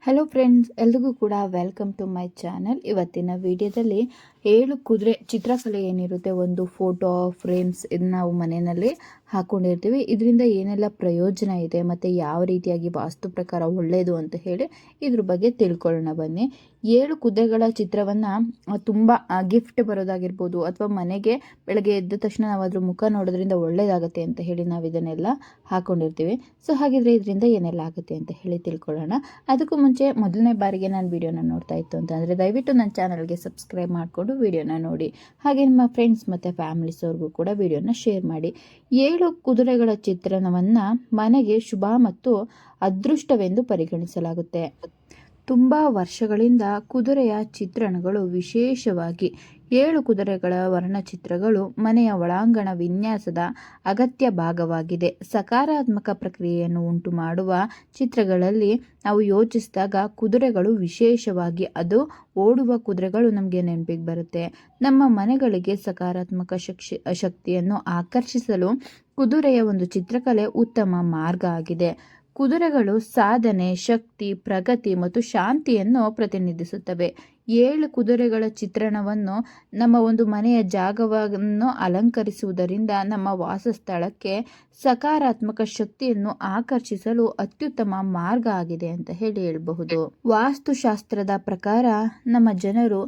Hello friends, ಎಲ್ರಿಗೂ ಕೂಡ welcome to my channel. ಇವತ್ತಿನ ವಿಡಿಯೋದಲ್ಲಿ 7 ಕುದುರೆ ಚಿತ್ರಕಲೆ ಏನಿರುತ್ತೆ, ಒಂದು ಫೋಟೋ ಫ್ರೇಮ್ಸ್ ಇದನ್ನ ನಾವು ಮನೆಯಲ್ಲಿ ಹಾಕೊಂಡಿರ್ತೀವಿ. ಇದರಿಂದ ಏನೆಲ್ಲ ಪ್ರಯೋಜನ ಇದೆ ಮತ್ತು ಯಾವ ರೀತಿಯಾಗಿ ವಾಸ್ತು ಪ್ರಕಾರ ಒಳ್ಳೆಯದು ಅಂತ ಹೇಳಿ ಇದ್ರ ಬಗ್ಗೆ ತಿಳ್ಕೊಳ್ಳೋಣ ಬನ್ನಿ. 7 ಕುದುರೆಗಳ ಚಿತ್ರವನ್ನು ತುಂಬ ಗಿಫ್ಟ್ ಬರೋದಾಗಿರ್ಬೋದು, ಅಥವಾ ಮನೆಗೆ ಬೆಳಗ್ಗೆ ಎದ್ದ ತಕ್ಷಣ ನಾವು ಅದ್ರ ಮುಖ ನೋಡೋದ್ರಿಂದ ಒಳ್ಳೇದಾಗುತ್ತೆ ಅಂತ ಹೇಳಿ ನಾವು ಇದನ್ನೆಲ್ಲ ಹಾಕೊಂಡಿರ್ತೀವಿ. ಸೊ ಹಾಗಿದ್ರೆ ಇದರಿಂದ ಏನೆಲ್ಲ ಆಗುತ್ತೆ ಅಂತ ಹೇಳಿ ತಿಳ್ಕೊಳ್ಳೋಣ. ಅದಕ್ಕೂ ಮುಂಚೆ ಮೊದಲನೇ ಬಾರಿಗೆ ನಾನು ವಿಡಿಯೋನ ನೋಡ್ತಾ ಇತ್ತು ಅಂತಂದರೆ ದಯವಿಟ್ಟು ನನ್ನ ಚಾನಲ್ಗೆ ಸಬ್ಸ್ಕ್ರೈಬ್ ಮಾಡಿಕೊಂಡು ವಿಡಿಯೋನ ನೋಡಿ. ಹಾಗೆ ನಿಮ್ಮ ಫ್ರೆಂಡ್ಸ್ ಮತ್ತು ಫ್ಯಾಮಿಲೀಸ್ವ್ರಿಗೂ ಕೂಡ ವಿಡಿಯೋನ ಶೇರ್ ಮಾಡಿ. 7 ಕುದುರೆಗಳ ಚಿತ್ರಣವನ್ನು ಮನೆಗೆ ಶುಭ ಮತ್ತು ಅದೃಷ್ಟವೆಂದು ಪರಿಗಣಿಸಲಾಗುತ್ತೆ. ತುಂಬ ವರ್ಷಗಳಿಂದ ಕುದುರೆಯ ಚಿತ್ರಣಗಳು, ವಿಶೇಷವಾಗಿ 7 ಕುದುರೆಗಳ ವರ್ಣಚಿತ್ರಗಳು ಮನೆಯ ಒಳಾಂಗಣ ವಿನ್ಯಾಸದ ಅಗತ್ಯ ಭಾಗವಾಗಿದೆ. ಸಕಾರಾತ್ಮಕ ಪ್ರಕ್ರಿಯೆಯನ್ನು ಉಂಟು ಮಾಡುವ ಚಿತ್ರಗಳಲ್ಲಿ ನಾವು ಯೋಚಿಸಿದಾಗ ಕುದುರೆಗಳು, ವಿಶೇಷವಾಗಿ ಅದು ಓಡುವ ಕುದುರೆಗಳು ನಮಗೆ ನೆನಪಿಗೆ ಬರುತ್ತೆ. ನಮ್ಮ ಮನೆಗಳಿಗೆ ಸಕಾರಾತ್ಮಕ ಶಕ್ತಿಯನ್ನು ಆಕರ್ಷಿಸಲು ಕುದುರೆಯ ಒಂದು ಚಿತ್ರಕಲೆ ಉತ್ತಮ ಮಾರ್ಗ ಆಗಿದೆ. ಕುದುರೆಗಳು ಸಾಧನೆ, ಶಕ್ತಿ, ಪ್ರಗತಿ ಮತ್ತು ಶಾಂತಿಯನ್ನು ಪ್ರತಿನಿಧಿಸುತ್ತವೆ. 7 ಕುದುರೆಗಳ ಚಿತ್ರಣವನ್ನು ನಮ್ಮ ಒಂದು ಮನೆಯ ಜಾಗವನ್ನು ಅಲಂಕರಿಸುವುದರಿಂದ ನಮ್ಮ ವಾಸಸ್ಥಳಕ್ಕೆ ಸಕಾರಾತ್ಮಕ ಶಕ್ತಿಯನ್ನು ಆಕರ್ಷಿಸಲು ಅತ್ಯುತ್ತಮ ಮಾರ್ಗ ಆಗಿದೆ ಅಂತ ಹೇಳಬಹುದು. ವಾಸ್ತುಶಾಸ್ತ್ರದ ಪ್ರಕಾರ ನಮ್ಮ ಜನರು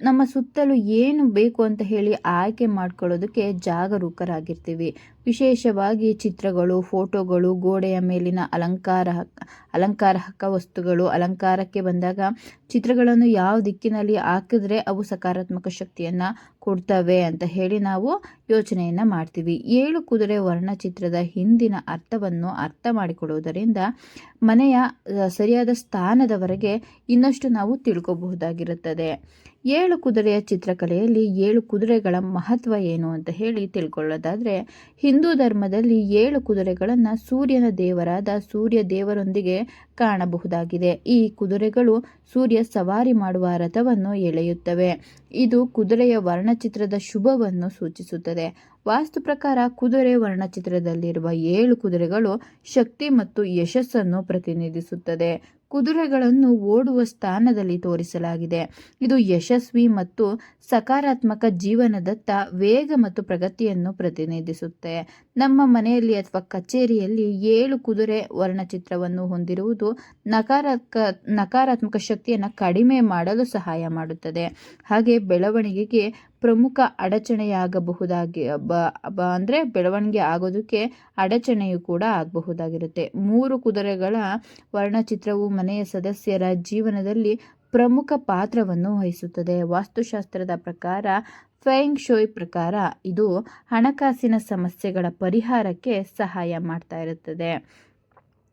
ನಮ್ಮ ಸುತ್ತಲೂ ಏನು ಬೇಕು ಅಂತ ಹೇಳಿ ಆಯ್ಕೆ ಮಾಡ್ಕೊಳ್ಳೋದಕ್ಕೆ ಜಾಗರೂಕರಾಗಿರ್ತೀವಿ. ವಿಶೇಷವಾಗಿ ಚಿತ್ರಗಳು, ಫೋಟೋಗಳು, ಗೋಡೆಯ ಮೇಲಿನ ಅಲಂಕಾರಕ ವಸ್ತುಗಳು. ಅಲಂಕಾರಕ್ಕೆ ಬಂದಾಗ ಚಿತ್ರಗಳನ್ನು ಯಾವ ದಿಕ್ಕಿನಲ್ಲಿ ಹಾಕಿದ್ರೆ ಅವು ಸಕಾರಾತ್ಮಕ ಶಕ್ತಿಯನ್ನು ಕೊಡ್ತವೆ ಅಂತ ಹೇಳಿ ನಾವು ಯೋಚನೆಯನ್ನು ಮಾಡ್ತೀವಿ. 7 ಕುದುರೆ ವರ್ಣಚಿತ್ರದ ಹಿಂದಿನ ಅರ್ಥವನ್ನು ಅರ್ಥ ಮಾಡಿಕೊಡುವುದರಿಂದ ಮನೆಯ ಸರಿಯಾದ ಸ್ಥಾನದವರೆಗೆ ಇನ್ನಷ್ಟು ನಾವು ತಿಳ್ಕೋಬಹುದಾಗಿರುತ್ತದೆ. 7 ಕುದುರೆಯ ಚಿತ್ರಕಲೆಯಲ್ಲಿ 7 ಕುದುರೆಗಳ ಮಹತ್ವ ಏನು ಅಂತ ಹೇಳಿ ತಿಳ್ಕೊಳ್ಳೋದಾದರೆ, ಹಿಂದೂ ಧರ್ಮದಲ್ಲಿ 7 ಕುದುರೆಗಳನ್ನು ಸೂರ್ಯನ ದೇವರಾದ ಸೂರ್ಯ ದೇವರೊಂದಿಗೆ ಕಾಣಬಹುದಾಗಿದೆ. ಈ ಕುದುರೆಗಳು ಸೂರ್ಯ ಸವಾರಿ ಮಾಡುವ ರಥವನ್ನು ಎಳೆಯುತ್ತವೆ. ಇದು ಕುದುರೆಯ ವರ್ಣಚಿತ್ರದ ಶುಭವನ್ನು ಸೂಚಿಸುತ್ತದೆ. ವಾಸ್ತು ಪ್ರಕಾರ ಕುದುರೆ ವರ್ಣಚಿತ್ರದಲ್ಲಿರುವ 7 ಕುದುರೆಗಳು ಶಕ್ತಿ ಮತ್ತು ಯಶಸ್ಸನ್ನು ಪ್ರತಿನಿಧಿಸುತ್ತದೆ. ಕುದುರೆಗಳನ್ನು ಓಡುವ ಸ್ಥಾನದಲ್ಲಿ ತೋರಿಸಲಾಗಿದೆ. ಇದು ಯಶಸ್ವಿ ಮತ್ತು ಸಕಾರಾತ್ಮಕ ಜೀವನದತ್ತ ವೇಗ ಮತ್ತು ಪ್ರಗತಿಯನ್ನು ಪ್ರತಿನಿಧಿಸುತ್ತೆ. ನಮ್ಮ ಮನೆಯಲ್ಲಿ ಅಥವಾ ಕಚೇರಿಯಲ್ಲಿ 7 ಕುದುರೆ ವರ್ಣಚಿತ್ರವನ್ನು ಹೊಂದಿರುವುದು ನಕಾರಾತ್ಮಕ ಶಕ್ತಿಯನ್ನು ಕಡಿಮೆ ಮಾಡಲು ಸಹಾಯ ಮಾಡುತ್ತದೆ. ಹಾಗೆ ಬೆಳವಣಿಗೆಗೆ ಪ್ರಮುಖ ಅಡಚಣೆಯಾಗಬಹುದಾಗಿ ಬೆಳವಣಿಗೆ ಆಗೋದಕ್ಕೆ ಅಡಚಣೆಯು ಕೂಡ ಆಗಬಹುದಾಗಿರುತ್ತೆ. 3 ಕುದುರೆಗಳ ವರ್ಣಚಿತ್ರವು ಮನೆಯ ಸದಸ್ಯರ ಜೀವನದಲ್ಲಿ ಪ್ರಮುಖ ಪಾತ್ರವನ್ನು ವಹಿಸುತ್ತದೆ. ವಾಸ್ತುಶಾಸ್ತ್ರದ ಪ್ರಕಾರ, ಫೆಂಗ್ ಶೂಯ್ ಪ್ರಕಾರ ಇದು ಹಣಕಾಸಿನ ಸಮಸ್ಯೆಗಳ ಪರಿಹಾರಕ್ಕೆ ಸಹಾಯ ಮಾಡ್ತಾ ಇರುತ್ತದೆ.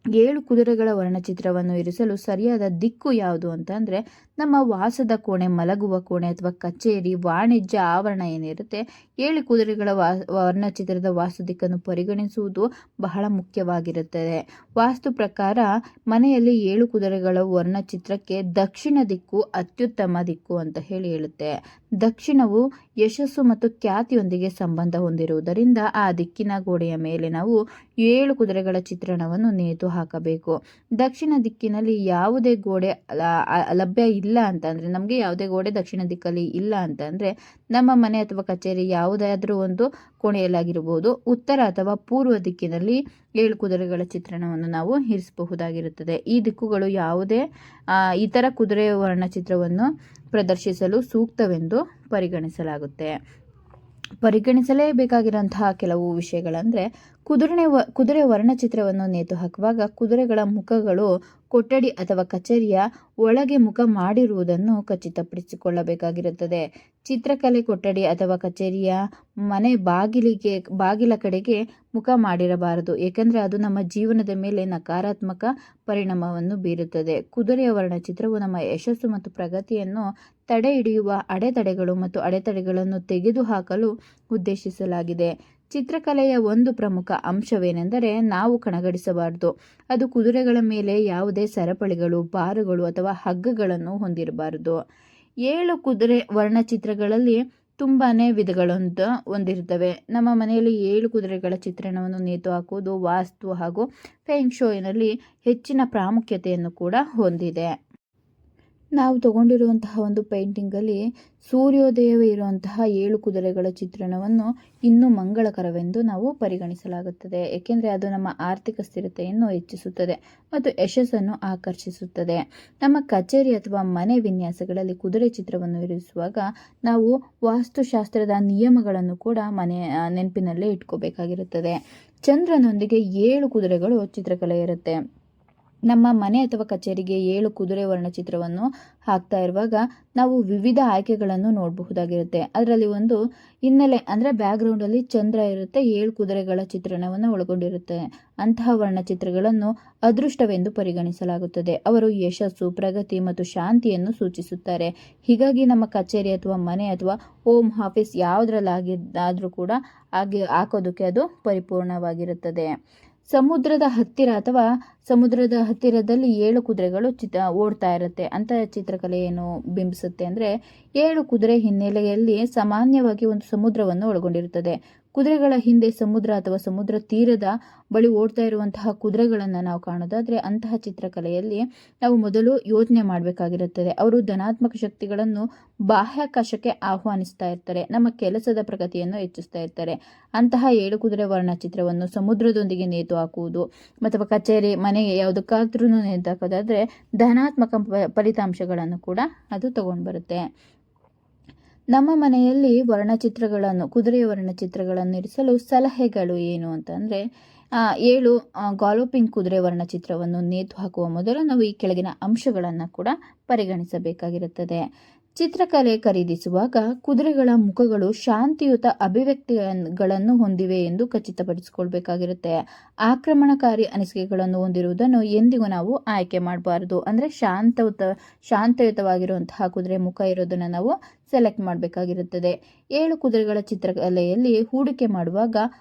7 ಕುದುರೆಗಳ ವರ್ಣಚಿತ್ರವನ್ನು ಇರಿಸಲು ಸರಿಯಾದ ದಿಕ್ಕು ಯಾವುದು ಅಂತಂದರೆ, ನಮ್ಮ ವಾಸದ ಕೋಣೆ, ಮಲಗುವ ಕೋಣೆ ಅಥವಾ ಕಚೇರಿ, ವಾಣಿಜ್ಯ ಆವರಣ ಏನಿರುತ್ತೆ, 7 ಕುದುರೆಗಳ ವರ್ಣಚಿತ್ರದ ವಾಸ್ತು ದಿಕ್ಕನ್ನು ಪರಿಗಣಿಸುವುದು ಬಹಳ ಮುಖ್ಯವಾಗಿರುತ್ತದೆ. ವಾಸ್ತು ಪ್ರಕಾರ ಮನೆಯಲ್ಲಿ 7 ಕುದುರೆಗಳ ವರ್ಣಚಿತ್ರಕ್ಕೆ ದಕ್ಷಿಣ ದಿಕ್ಕು ಅತ್ಯುತ್ತಮ ದಿಕ್ಕು ಅಂತ ಹೇಳುತ್ತೆ. ದಕ್ಷಿಣವು ಯಶಸ್ಸು ಮತ್ತು ಖ್ಯಾತಿಯೊಂದಿಗೆ ಸಂಬಂಧ ಹೊಂದಿರುವುದರಿಂದ ಆ ದಿಕ್ಕಿನ ಗೋಡೆಯ ಮೇಲೆ ನಾವು 7 ಕುದುರೆಗಳ ಚಿತ್ರಣವನ್ನು ನೇತು ಹಾಕಬೇಕು. ದಕ್ಷಿಣ ದಿಕ್ಕಿನಲ್ಲಿ ಯಾವುದೇ ಗೋಡೆ ಲಭ್ಯ ಇಲ್ಲ ಅಂತಂದರೆ, ನಮಗೆ ಯಾವುದೇ ಗೋಡೆ ದಕ್ಷಿಣ ದಿಕ್ಕಲ್ಲಿ ಇಲ್ಲ ಅಂತಂದರೆ, ನಮ್ಮ ಮನೆ ಅಥವಾ ಕಚೇರಿ ಯಾವುದಾದ್ರೂ ಒಂದು ಕೋಣೆಯಲ್ಲಾಗಿರ್ಬೋದು, ಉತ್ತರ ಅಥವಾ ಪೂರ್ವ ದಿಕ್ಕಿನಲ್ಲಿ 7 ಕುದುರೆಗಳ ಚಿತ್ರಣವನ್ನು ನಾವು ಇರಿಸಬಹುದಾಗಿರುತ್ತದೆ. ಈ ದಿಕ್ಕುಗಳು ಯಾವುದೇ ಇತರ ಕುದುರೆ ವರ್ಣಚಿತ್ರವನ್ನು ಪ್ರದರ್ಶಿಸಲು ಸೂಕ್ತವೆಂದು ಪರಿಗಣಿಸಲಾಗುತ್ತೆ. ಪರಿಗಣಿಸಲೇಬೇಕಾಗಿರುವಂತಹ ಕೆಲವು ವಿಷಯಗಳಂದರೆ, ಕುದುರೆ ವರ್ಣಚಿತ್ರವನ್ನು ನೇತು ಹಾಕುವಾಗ ಕುದುರೆಗಳ ಮುಖಗಳು ಕೊಠಡಿ ಅಥವಾ ಕಚೇರಿಯ ಒಳಗೆ ಮುಖ ಮಾಡಿರುವುದನ್ನು ಖಚಿತಪಡಿಸಿಕೊಳ್ಳಬೇಕಾಗಿರುತ್ತದೆ. ಚಿತ್ರಕಲೆ ಕೊಠಡಿ ಅಥವಾ ಕಚೇರಿಯ ಮನೆ ಬಾಗಿಲ ಕಡೆಗೆ ಮುಖ ಮಾಡಿರಬಾರದು, ಏಕೆಂದರೆ ಅದು ನಮ್ಮ ಜೀವನದ ಮೇಲೆ ನಕಾರಾತ್ಮಕ ಪರಿಣಾಮವನ್ನು ಬೀರುತ್ತದೆ. ಕುದುರೆಯ ವರ್ಣಚಿತ್ರವು ನಮ್ಮ ಯಶಸ್ಸು ಮತ್ತು ಪ್ರಗತಿಯನ್ನು ತಡೆ ಹಿಡಿಯುವ ಅಡೆತಡೆಗಳು ಮತ್ತು ಅಡೆತಡೆಗಳನ್ನು ತೆಗೆದುಹಾಕಲು ಉದ್ದೇಶಿಸಲಾಗಿದೆ. ಚಿತ್ರಕಲೆಯ ಒಂದು ಪ್ರಮುಖ ಅಂಶವೇನೆಂದರೆ, ನಾವು ಕಣಗಡಿಸಬಾರದು. ಅದು ಕುದುರೆಗಳ ಮೇಲೆ ಯಾವುದೇ ಸರಪಳಿಗಳು, ಬಾರುಗಳು ಅಥವಾ ಹಗ್ಗಗಳನ್ನು ಹೊಂದಿರಬಾರದು. 7 ಕುದುರೆ ವರ್ಣಚಿತ್ರಗಳಲ್ಲಿ ತುಂಬಾ ವಿಧಗಳಂತ ಹೊಂದಿರ್ತವೆ. ನಮ್ಮ ಮನೆಯಲ್ಲಿ 7 ಕುದುರೆಗಳ ಚಿತ್ರಣವನ್ನು ನೇತು ಹಾಕುವುದು ವಾಸ್ತು ಹಾಗೂ ಫೆಂಗ್ ಶೂಯ್ನಲ್ಲಿ ಹೆಚ್ಚಿನ ಪ್ರಾಮುಖ್ಯತೆಯನ್ನು ಕೂಡ ಹೊಂದಿದೆ. ನಾವು ತಗೊಂಡಿರುವಂತಹ ಒಂದು ಪೇಂಟಿಂಗಲ್ಲಿ ಸೂರ್ಯೋದಯವೇ ಇರುವಂತಹ 7 ಕುದುರೆಗಳ ಚಿತ್ರಣವನ್ನು ಇನ್ನೂ ಮಂಗಳಕರವೆಂದು ನಾವು ಪರಿಗಣಿಸಲಾಗುತ್ತದೆ. ಏಕೆಂದರೆ ಅದು ನಮ್ಮ ಆರ್ಥಿಕ ಸ್ಥಿರತೆಯನ್ನು ಹೆಚ್ಚಿಸುತ್ತದೆ ಮತ್ತು ಯಶಸ್ಸನ್ನು ಆಕರ್ಷಿಸುತ್ತದೆ. ನಮ್ಮ ಕಚೇರಿ ಅಥವಾ ಮನೆ ವಿನ್ಯಾಸಗಳಲ್ಲಿ ಕುದುರೆ ಚಿತ್ರವನ್ನು ಇರಿಸುವಾಗ ನಾವು ವಾಸ್ತುಶಾಸ್ತ್ರದ ನಿಯಮಗಳನ್ನು ಕೂಡ ನೆನಪಿನಲ್ಲೇ ಇಟ್ಕೋಬೇಕಾಗಿರುತ್ತದೆ. ಚಂದ್ರನೊಂದಿಗೆ 7 ಕುದುರೆಗಳು ಚಿತ್ರಕಲೆ ಇರುತ್ತೆ. ನಮ್ಮ ಮನೆ ಅಥವಾ ಕಚೇರಿಗೆ 7 ಕುದುರೆ ವರ್ಣಚಿತ್ರವನ್ನು ಹಾಕ್ತಾ ಇರುವಾಗ ನಾವು ವಿವಿಧ ಆಯ್ಕೆಗಳನ್ನು ನೋಡಬಹುದಾಗಿರುತ್ತೆ. ಅದರಲ್ಲಿ ಒಂದು ಹಿನ್ನೆಲೆ ಅಂದರೆ ಬ್ಯಾಕ್ಗ್ರೌಂಡಲ್ಲಿ ಚಂದ್ರ ಇರುತ್ತೆ, 7 ಕುದುರೆಗಳ ಚಿತ್ರಣವನ್ನು ಒಳಗೊಂಡಿರುತ್ತೆ. ಅಂತಹ ವರ್ಣಚಿತ್ರಗಳನ್ನು ಅದೃಷ್ಟವೆಂದು ಪರಿಗಣಿಸಲಾಗುತ್ತದೆ. ಅವರು ಯಶಸ್ಸು, ಪ್ರಗತಿ ಮತ್ತು ಶಾಂತಿಯನ್ನು ಸೂಚಿಸುತ್ತಾರೆ. ಹೀಗಾಗಿ ನಮ್ಮ ಕಚೇರಿ ಅಥವಾ ಮನೆ ಅಥವಾ ಹೋಮ್ ಆಫೀಸ್ ಯಾವುದರಲ್ಲಾಗಿದ್ದಾದರೂ ಕೂಡ ಹಾಕೋದಕ್ಕೆ ಅದು ಪರಿಪೂರ್ಣವಾಗಿರುತ್ತದೆ. ಸಮುದ್ರದ ಹತ್ತಿರದಲ್ಲಿ 7 ಕುದುರೆಗಳು ಓಡ್ತಾ ಇರುತ್ತೆ. ಅಂತ ಚಿತ್ರಕಲೆ ಏನು ಬಿಂಬಿಸುತ್ತೆ ಅಂದರೆ 7 ಕುದುರೆ ಹಿನ್ನೆಲೆಯಲ್ಲಿ ಸಾಮಾನ್ಯವಾಗಿ ಒಂದು ಸಮುದ್ರವನ್ನು ಒಳಗೊಂಡಿರುತ್ತದೆ. ಕುದುರೆಗಳ ಹಿಂದೆ ಸಮುದ್ರ ಅಥವಾ ಸಮುದ್ರ ತೀರದ ಬಳಿ ಓಡ್ತಾ ಇರುವಂತಹ ಕುದುರೆಗಳನ್ನು ನಾವು ಕಾಣೋದಾದರೆ ಅಂತಹ ಚಿತ್ರಕಲೆಯಲ್ಲಿ ನಾವು ಮೊದಲು ಯೋಚನೆ ಮಾಡಬೇಕಾಗಿರುತ್ತದೆ. ಅವರು ಧನಾತ್ಮಕ ಶಕ್ತಿಗಳನ್ನು ಬಾಹ್ಯಾಕಾಶಕ್ಕೆ ಆಹ್ವಾನಿಸ್ತಾ ಇರ್ತಾರೆ, ನಮ್ಮ ಕೆಲಸದ ಪ್ರಗತಿಯನ್ನು ಹೆಚ್ಚಿಸ್ತಾ ಇರ್ತಾರೆ. ಅಂತಹ 7 ಕುದುರೆ ವರ್ಣಚಿತ್ರವನ್ನು ಸಮುದ್ರದೊಂದಿಗೆ ನೇತು ಹಾಕುವುದು ಅಥವಾ ಕಚೇರಿ ಮನೆಗೆ ಯಾವುದಕ್ಕಾದ್ರೂ ನೇತು ಹಾಕೋದಾದರೆ ಧನಾತ್ಮಕ ಫಲಿತಾಂಶಗಳನ್ನು ಕೂಡ ಅದು ತಗೊಂಡು ಬರುತ್ತೆ. ನಮ್ಮ ಮನೆಯಲ್ಲಿ ಕುದುರೆಯ ವರ್ಣಚಿತ್ರಗಳನ್ನು ಇರಿಸಲು ಸಲಹೆಗಳು ಏನು ಅಂತಂದರೆ 7 ಗಾಲೋಪಿಂಗ್ ಕುದುರೆ ವರ್ಣಚಿತ್ರವನ್ನು ನೇತು ಹಾಕುವ ಮೊದಲು ನಾವು ಈ ಕೆಳಗಿನ ಅಂಶಗಳನ್ನು ಕೂಡ ಪರಿಗಣಿಸಬೇಕಾಗಿರುತ್ತದೆ. ಚಿತ್ರಕಲೆ ಖರೀದಿಸುವಾಗ ಕುದುರೆಗಳ ಮುಖಗಳು ಶಾಂತಿಯುತ ಅಭಿವ್ಯಕ್ತಿಗಳನ್ನು ಹೊಂದಿವೆ ಎಂದು ಖಚಿತಪಡಿಸಿಕೊಳ್ಬೇಕಾಗಿರುತ್ತೆ. ಆಕ್ರಮಣಕಾರಿ ಅನಿಸಿಕೆಗಳನ್ನು ಹೊಂದಿರುವುದನ್ನು ಎಂದಿಗೂ ನಾವು ಆಯ್ಕೆ ಮಾಡಬಾರದು. ಅಂದರೆ ಶಾಂತಯುತವಾಗಿರುವಂತಹ ಕುದುರೆ ಮುಖ ಇರೋದನ್ನು ನಾವು ಸೆಲೆಕ್ಟ್ ಮಾಡಬೇಕಾಗಿರುತ್ತದೆ. 7 ಕುದುರೆಗಳ ಚಿತ್ರಕಲೆಯಲ್ಲಿ ಹೂಡಿಕೆ ಮಾಡುವಾಗ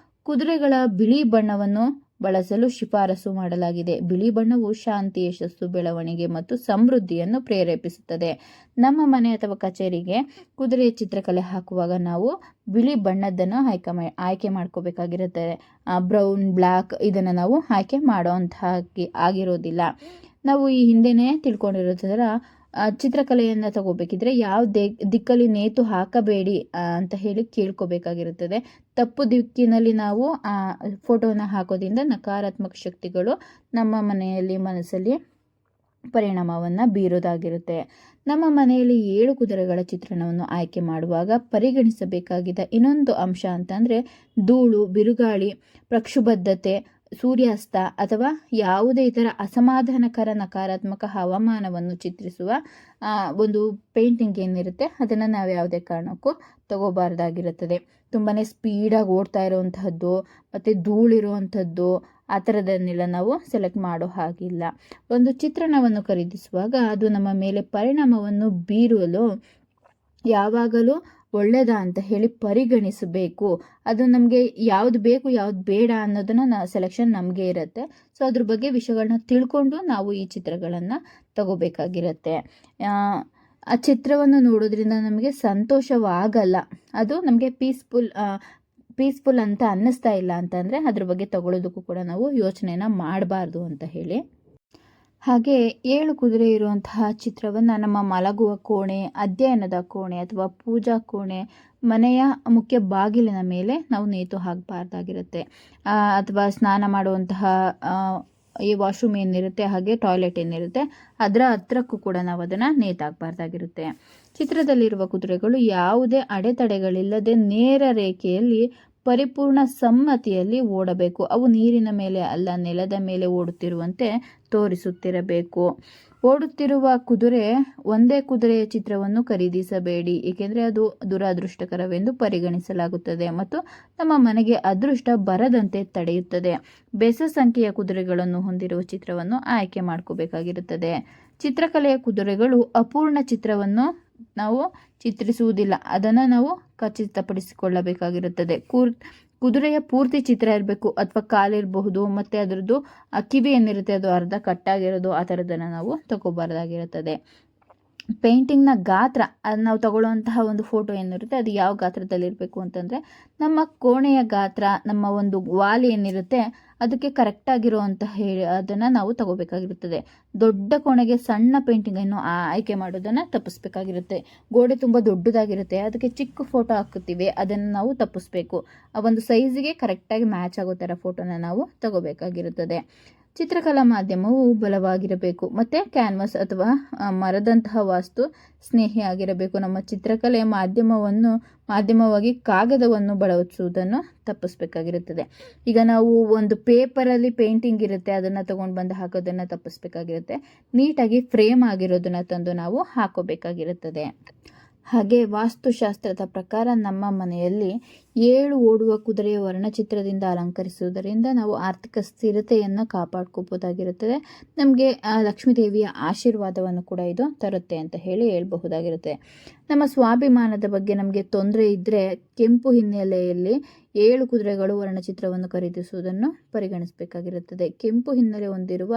ಕುದುರೆಗಳ ಬಿಳಿ ಬಣ್ಣವನ್ನು ಬಳಸಲು ಶಿಫಾರಸು ಮಾಡಲಾಗಿದೆ. ಬಿಳಿ ಬಣ್ಣವು ಶಾಂತಿ, ಯಶಸ್ಸು, ಬೆಳವಣಿಗೆ ಮತ್ತು ಸಮೃದ್ಧಿಯನ್ನು ಪ್ರೇರೇಪಿಸುತ್ತದೆ. ನಮ್ಮ ಮನೆ ಅಥವಾ ಕಚೇರಿಗೆ ಕುದುರೆಯ ಚಿತ್ರಕಲೆ ಹಾಕುವಾಗ ನಾವು ಬಿಳಿ ಬಣ್ಣದನ್ನು ಆಯ್ಕೆ ಮಾಡ್ಕೋಬೇಕಾಗಿರುತ್ತದೆ. ಬ್ರೌನ್, ಬ್ಲ್ಯಾಕ್ ಇದನ್ನು ನಾವು ಆಯ್ಕೆ ಮಾಡೋಂತಹ ಆಗಿರೋದಿಲ್ಲ. ನಾವು ಈ ಹಿಂದೆನೇ ತಿಳ್ಕೊಂಡಿರೋ ಚಿತ್ರಕಲೆಯನ್ನು ತಗೋಬೇಕಿದ್ರೆ ಯಾವ ದಿಕ್ಕಲ್ಲಿ ನೇತು ಹಾಕಬೇಡಿ ಅಂತ ಹೇಳಿ ಕೇಳ್ಕೋಬೇಕಾಗಿರುತ್ತದೆ. ತಪ್ಪು ದಿಕ್ಕಿನಲ್ಲಿ ನಾವು ಆ ಫೋಟೋನ ಹಾಕೋದ್ರಿಂದ ನಕಾರಾತ್ಮಕ ಶಕ್ತಿಗಳು ನಮ್ಮ ಮನಸ್ಸಲ್ಲಿ ಪರಿಣಾಮವನ್ನು ಬೀರೋದಾಗಿರುತ್ತೆ. ನಮ್ಮ ಮನೆಯಲ್ಲಿ 7 ಕುದುರೆಗಳ ಚಿತ್ರಣವನ್ನು ಆಯ್ಕೆ ಮಾಡುವಾಗ ಪರಿಗಣಿಸಬೇಕಾಗಿದ್ದ ಇನ್ನೊಂದು ಅಂಶ ಅಂತಂದರೆ ಧೂಳು, ಬಿರುಗಾಳಿ, ಪ್ರಕ್ಷುಬ್ಧತೆ, ಸೂರ್ಯಾಸ್ತ ಅಥವಾ ಯಾವುದೇ ಇತರ ಅಸಮಾಧಾನಕರ ನಕಾರಾತ್ಮಕ ಹವಾಮಾನವನ್ನು ಚಿತ್ರಿಸುವ ಒಂದು ಪೇಂಟಿಂಗ್ ಏನಿರುತ್ತೆ ಅದನ್ನು ನಾವು ಯಾವುದೇ ಕಾರಣಕ್ಕೂ ತಗೋಬಾರ್ದಾಗಿರುತ್ತದೆ. ತುಂಬಾ ಸ್ಪೀಡಾಗಿ ಓಡ್ತಾ ಇರೋವಂಥದ್ದು ಮತ್ತು ಧೂಳಿರುವಂಥದ್ದು ಆ ಥರದನ್ನೆಲ್ಲ ನಾವು ಸೆಲೆಕ್ಟ್ ಮಾಡೋ ಹಾಗಿಲ್ಲ. ಒಂದು ಚಿತ್ರಣವನ್ನು ಖರೀದಿಸುವಾಗ ಅದು ನಮ್ಮ ಮೇಲೆ ಪರಿಣಾಮವನ್ನು ಬೀರಲು ಯಾವಾಗಲೂ ಒಳ್ಳೆಯದಾ ಅಂತ ಹೇಳಿ ಪರಿಗಣಿಸಬೇಕು. ಅದು ನಮಗೆ ಯಾವುದು ಬೇಕು ಯಾವುದು ಬೇಡ ಅನ್ನೋದನ್ನು ಸೆಲೆಕ್ಷನ್ ನಮಗೆ ಇರುತ್ತೆ. ಸೊ ಅದ್ರ ಬಗ್ಗೆ ವಿಷಯಗಳನ್ನ ತಿಳ್ಕೊಂಡು ನಾವು ಈ ಚಿತ್ರಗಳನ್ನು ತಗೋಬೇಕಾಗಿರುತ್ತೆ. ಆ ಚಿತ್ರವನ್ನು ನೋಡೋದ್ರಿಂದ ನಮಗೆ ಸಂತೋಷವಾಗಲ್ಲ, ಅದು ನಮಗೆ ಪೀಸ್ಫುಲ್ ಅಂತ ಅನ್ನಿಸ್ತಾ ಇಲ್ಲ ಅಂತಂದರೆ ಅದ್ರ ಬಗ್ಗೆ ತಗೊಳ್ಳೋದಕ್ಕೂ ಕೂಡ ನಾವು ಯೋಚನೆನ ಮಾಡಬಾರ್ದು ಅಂತ ಹೇಳಿ. ಹಾಗೆ 7 ಕುದುರೆ ಇರುವಂತಹ ಚಿತ್ರವನ್ನು ನಮ್ಮ ಮಲಗುವ ಕೋಣೆ, ಅಧ್ಯಯನದ ಕೋಣೆ ಅಥವಾ ಪೂಜಾ ಕೋಣೆ, ಮನೆಯ ಮುಖ್ಯ ಬಾಗಿಲಿನ ಮೇಲೆ ನಾವು ನೇತು ಹಾಕಬಾರ್ದಾಗಿರುತ್ತೆ. ಅಥವಾ ಸ್ನಾನ ಮಾಡುವಂತಹ ಈ ವಾಶ್ರೂಮ್ ಏನಿರುತ್ತೆ ಹಾಗೆ ಟಾಯ್ಲೆಟ್ ಏನಿರುತ್ತೆ ಅದರ ಹತ್ರಕ್ಕೂ ಕೂಡ ನಾವು ಅದನ್ನು ನೇತಾಕಬಾರ್ದಾಗಿರುತ್ತೆ. ಚಿತ್ರದಲ್ಲಿರುವ ಕುದುರೆಗಳು ಯಾವುದೇ ಅಡೆತಡೆಗಳಿಲ್ಲದೆ ನೇರ ರೇಖೆಯಲ್ಲಿ ಪರಿಪೂರ್ಣ ಸಮ್ಮತಿಯಲ್ಲಿ ಓಡಬೇಕು. ಅವು ನೀರಿನ ಮೇಲೆ ಅಲ್ಲ, ನೆಲದ ಮೇಲೆ ಓಡುತ್ತಿರುವಂತೆ ತೋರಿಸುತ್ತಿರಬೇಕು. ಓಡುತ್ತಿರುವ ಒಂದೇ ಕುದುರೆಯ ಚಿತ್ರವನ್ನು ಖರೀದಿಸಬೇಡಿ, ಏಕೆಂದರೆ ಅದು ದುರದೃಷ್ಟಕರವೆಂದು ಪರಿಗಣಿಸಲಾಗುತ್ತದೆ ಮತ್ತು ನಮ್ಮ ಮನೆಗೆ ಅದೃಷ್ಟ ಬರದಂತೆ ತಡೆಯುತ್ತದೆ. ಬೆಸ ಸಂಖ್ಯೆಯ ಕುದುರೆಗಳನ್ನು ಹೊಂದಿರುವ ಚಿತ್ರವನ್ನು ಆಯ್ಕೆ ಮಾಡ್ಕೋಬೇಕಾಗಿರುತ್ತದೆ. ಚಿತ್ರಕಲೆಯ ಕುದುರೆಗಳು ಅಪೂರ್ಣ ಚಿತ್ರವನ್ನು ನಾವು ಚಿತ್ರಿಸುವುದಿಲ್ಲ, ಅದನ್ನು ನಾವು ಖಚಿತಪಡಿಸಿಕೊಳ್ಳಬೇಕಾಗಿರುತ್ತದೆ. ಕುದುರೆಯ ಪೂರ್ತಿ ಚಿತ್ರ ಇರಬೇಕು ಅಥವಾ ಕಾಲಿರಬಹುದು, ಮತ್ತು ಅದರದ್ದು ಕಿವಿ ಏನಿರುತ್ತೆ ಅದು ಅರ್ಧ ಕಟ್ಟಾಗಿರೋದು ಆ ಥರದನ್ನು ನಾವು ತಗೋಬಾರ್ದಾಗಿರುತ್ತದೆ. ಪೇಂಟಿಂಗ್ನ ಗಾತ್ರ ಅದು ನಾವು ತಗೊಳ್ಳುವಂತಹ ಒಂದು ಫೋಟೋ ಏನಿರುತ್ತೆ ಅದು ಯಾವ ಗಾತ್ರದಲ್ಲಿರಬೇಕು ಅಂತಂದರೆ ನಮ್ಮ ಕೋಣೆಯ ಗಾತ್ರ, ನಮ್ಮ ಒಂದು ವಾಲ್ ಏನಿರುತ್ತೆ ಅದಕ್ಕೆ ಕರೆಕ್ಟಾಗಿರುವಂತಹ ಅದನ್ನು ನಾವು ತಗೋಬೇಕಾಗಿರುತ್ತದೆ. ದೊಡ್ಡ ಕೋಣೆಗೆ ಸಣ್ಣ ಪೇಂಟಿಂಗನ್ನು ಆಯ್ಕೆ ಮಾಡೋದನ್ನು ತಪ್ಪಿಸ್ಬೇಕಾಗಿರುತ್ತೆ. ಗೋಡೆ ತುಂಬ ದೊಡ್ಡದಾಗಿರುತ್ತೆ, ಅದಕ್ಕೆ ಚಿಕ್ಕ ಫೋಟೋ ಹಾಕುತ್ತೀವಿ, ಅದನ್ನು ನಾವು ತಪ್ಪಿಸ್ಬೇಕು. ಆ ಒಂದು ಸೈಜಿಗೆ ಕರೆಕ್ಟಾಗಿ ಮ್ಯಾಚ್ ಆಗೋ ಥರ ಫೋಟೋನ ನಾವು ತಗೋಬೇಕಾಗಿರುತ್ತದೆ. ಚಿತ್ರಕಲಾ ಮಾಧ್ಯಮವು ಬಲವಾಗಿರಬೇಕು ಮತ್ತು ಕ್ಯಾನ್ವಾಸ್ ಅಥವಾ ಮರದಂತಹ ವಾಸ್ತು ಸ್ನೇಹಿಯಾಗಿರಬೇಕು. ನಮ್ಮ ಚಿತ್ರಕಲೆ ಮಾಧ್ಯಮವಾಗಿ ಕಾಗದವನ್ನು ಬಳಸುವುದನ್ನು ತಪ್ಪಿಸ್ಬೇಕಾಗಿರುತ್ತದೆ. ಈಗ ನಾವು ಒಂದು ಪೇಪರಲ್ಲಿ ಪೇಂಟಿಂಗ್ ಇರುತ್ತೆ, ಅದನ್ನು ತೊಗೊಂಡು ಬಂದು ಹಾಕೋದನ್ನು ತಪ್ಪಿಸ್ಬೇಕಾಗಿರುತ್ತೆ. ನೀಟಾಗಿ ಫ್ರೇಮ್ ಆಗಿರೋದನ್ನು ತಂದು ನಾವು ಹಾಕೋಬೇಕಾಗಿರುತ್ತದೆ. ಹಾಗೆ ವಾಸ್ತುಶಾಸ್ತ್ರದ ಪ್ರಕಾರ ನಮ್ಮ ಮನೆಯಲ್ಲಿ 7 ಓಡುವ ಕುದುರೆಯ ವರ್ಣಚಿತ್ರದಿಂದ ಅಲಂಕರಿಸುವುದರಿಂದ ನಾವು ಆರ್ಥಿಕ ಸ್ಥಿರತೆಯನ್ನು ಕಾಪಾಡ್ಕೋಬೋದಾಗಿರುತ್ತದೆ. ನಮಗೆ ಲಕ್ಷ್ಮೀ ದೇವಿಯ ಆಶೀರ್ವಾದವನ್ನು ಕೂಡ ಇದು ತರುತ್ತೆ ಅಂತ ಹೇಳಬಹುದಾಗಿರುತ್ತೆ. ನಮ್ಮ ಸ್ವಾಭಿಮಾನದ ಬಗ್ಗೆ ನಮಗೆ ತೊಂದರೆ ಇದ್ದರೆ ಕೆಂಪು ಹಿನ್ನೆಲೆಯಲ್ಲಿ 7 ಕುದುರೆಗಳು ವರ್ಣಚಿತ್ರವನ್ನು ಖರೀದಿಸುವುದನ್ನು ಪರಿಗಣಿಸಬೇಕಾಗಿರುತ್ತದೆ. ಕೆಂಪು ಹಿನ್ನೆಲೆ ಹೊಂದಿರುವ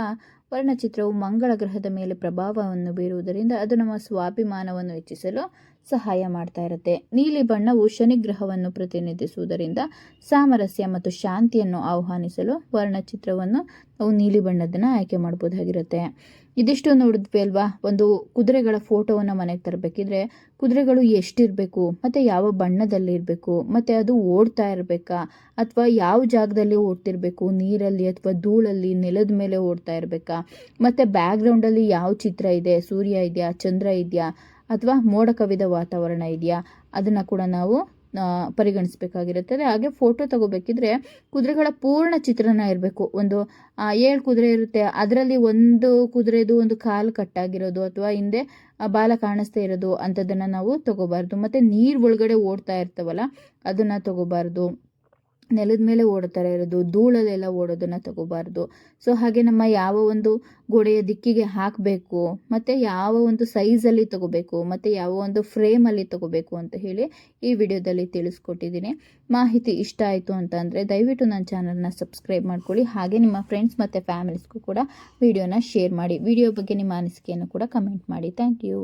ವರ್ಣಚಿತ್ರವು ಮಂಗಳ ಗ್ರಹದ ಮೇಲೆ ಪ್ರಭಾವವನ್ನು ಬೀರುವುದರಿಂದ ಅದು ನಮ್ಮ ಸ್ವಾಭಿಮಾನವನ್ನು ಹೆಚ್ಚಿಸಲು ಸಹಾಯ ಮಾಡ್ತಾ ಇರುತ್ತೆ. ನೀಲಿ ಬಣ್ಣವು ಶನಿ ಗ್ರಹವನ್ನು ಪ್ರತಿನಿಧಿಸುವುದರಿಂದ ಸಾಮರಸ್ಯ ಮತ್ತು ಶಾಂತಿಯನ್ನು ಆಹ್ವಾನಿಸಲು ವರ್ಣಚಿತ್ರವನ್ನು ನಾವು ನೀಲಿ ಬಣ್ಣದನ್ನು ಆಯ್ಕೆ ಮಾಡ್ಬೋದಾಗಿರುತ್ತೆ. ಇದಿಷ್ಟು ನೋಡಿದ್ವಿ ಅಲ್ವಾ. ಒಂದು ಕುದುರೆಗಳ ಫೋಟೋವನ್ನು ಮನೆಗೆ ತರಬೇಕಿದ್ರೆ ಕುದುರೆಗಳು ಎಷ್ಟಿರಬೇಕು ಮತ್ತು ಯಾವ ಬಣ್ಣದಲ್ಲಿ ಇರಬೇಕು ಮತ್ತು ಅದು ಓಡ್ತಾ ಇರಬೇಕಾ ಅಥವಾ ಯಾವ ಜಾಗದಲ್ಲಿ ಓಡ್ತಿರ್ಬೇಕು, ನೀರಲ್ಲಿ ಅಥವಾ ಧೂಳಲ್ಲಿ ನೆಲದ ಮೇಲೆ ಓಡ್ತಾ ಇರಬೇಕಾ, ಮತ್ತು ಬ್ಯಾಕ್ಗ್ರೌಂಡಲ್ಲಿ ಯಾವ ಚಿತ್ರ ಇದೆ, ಸೂರ್ಯ ಇದೆಯಾ, ಚಂದ್ರ ಇದೆಯಾ ಅಥವಾ ಮೋಡ ಕವಿದ ವಾತಾವರಣ ಇದೆಯಾ, ಅದನ್ನು ಕೂಡ ನಾವು ಪರಿಗಣಿಸಬೇಕಾಗಿರುತ್ತದೆ. ಹಾಗೆ ಫೋಟೋ ತಗೋಬೇಕಿದ್ರೆ ಕುದುರೆಗಳ ಪೂರ್ಣ ಚಿತ್ರಣ ಇರಬೇಕು. ಒಂದು 7 ಕುದುರೆ ಇರುತ್ತೆ, ಅದರಲ್ಲಿ ಒಂದು ಕುದುರೆದು ಒಂದು ಕಾಲು ಕಟ್ಟಾಗಿರೋದು ಅಥವಾ ಹಿಂದೆ ಬಾಲ ಕಾಣಿಸ್ತಾ ಇರೋದು ಅಂಥದ್ದನ್ನು ನಾವು ತಗೋಬಾರ್ದು. ಮತ್ತು ನೀರು ಒಳಗಡೆ ಓಡ್ತಾ ಇರ್ತವಲ್ಲ ಅದನ್ನು ತಗೋಬಾರ್ದು. ನೆಲದ ಮೇಲೆ ಓಡ್ತಾರೆ ಇರೋದು, ಧೂಳಲ್ಲೆಲ್ಲ ಓಡೋದನ್ನು ತಗೋಬಾರ್ದು. ಸೊ ಹಾಗೆ ನಮ್ಮ ಯಾವ ಒಂದು ಗೋಡೆಯ ದಿಕ್ಕಿಗೆ ಹಾಕಬೇಕು ಮತ್ತು ಯಾವ ಒಂದು ಸೈಜಲ್ಲಿ ತಗೋಬೇಕು ಮತ್ತು ಯಾವ ಒಂದು ಫ್ರೇಮಲ್ಲಿ ತಗೋಬೇಕು ಅಂತ ಹೇಳಿ ಈ ವಿಡಿಯೋದಲ್ಲಿ ತಿಳಿಸ್ಕೊಟ್ಟಿದ್ದೀನಿ. ಮಾಹಿತಿ ಇಷ್ಟ ಆಯಿತು ಅಂತ ಅಂದರೆ ದಯವಿಟ್ಟು ನನ್ನ ಚಾನಲ್ನ ಸಬ್ಸ್ಕ್ರೈಬ್ ಮಾಡ್ಕೊಳ್ಳಿ. ಹಾಗೆ ನಿಮ್ಮ ಫ್ರೆಂಡ್ಸ್ ಮತ್ತು ಫ್ಯಾಮಿಲೀಸ್ಗೂ ಕೂಡ ವಿಡಿಯೋನ ಶೇರ್ ಮಾಡಿ. ವಿಡಿಯೋ ಬಗ್ಗೆ ನಿಮ್ಮ ಅನಿಸಿಕೆಯನ್ನು ಕೂಡ ಕಮೆಂಟ್ ಮಾಡಿ. Thank you.